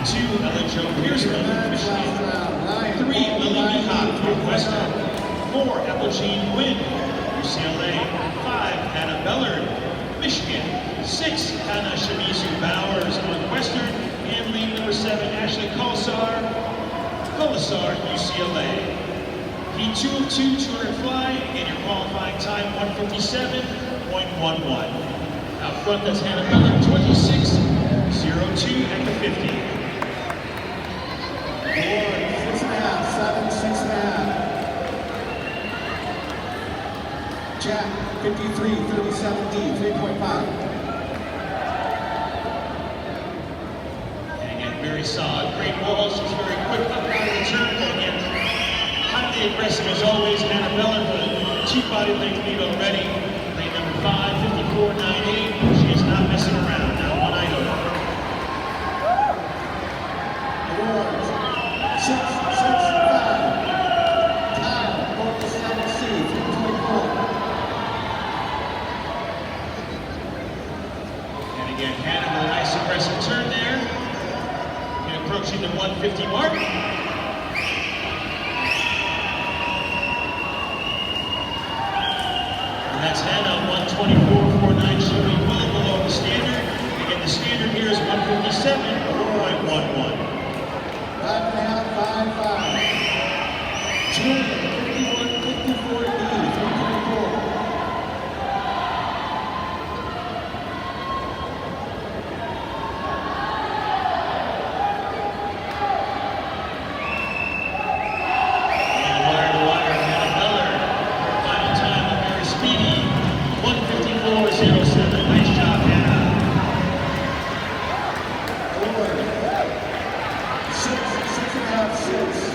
2, Ella Jo Pierceman from Michigan. 3, Lily Mihawk from Northwestern. 4, Apple-Jean Nguyen, UCLA. 5, Hannah Bellard, Michigan. 6, Hannah Shimizu Bowers, Northwestern. And lane number 7, Ashley Colasar, UCLA. Heat 2 of 2, 200 fly, and your qualifying time 157.11. Out front, that's Hannah Bellard, 26.02 at the 50. 6.5, 7, 6.5. Jack, 53, 37D, 3.5. And again, very solid, great walls. She's very quick up out of the turn. And again, highly aggressive as always. Hannah Bellard with a 2 body length lead already. Lane number 5, 54.98. She is not messing around. Now one item. Awards, 6, 6, 5. Kyle, 47C, 3.4. And again, Hannah with a nice aggressive turn there. And approaching the 150 mark. And that's Hannah, 124.49, shooting well below the standard. Again, the standard here is 157.11. 5.5, 5, 5. Julia, 51, 54D, 3.4. And wire to wire, Hannah Bellard. Her final time, a very speedy 154.07. Nice job, Hannah. Award, 6, 6.5, 6.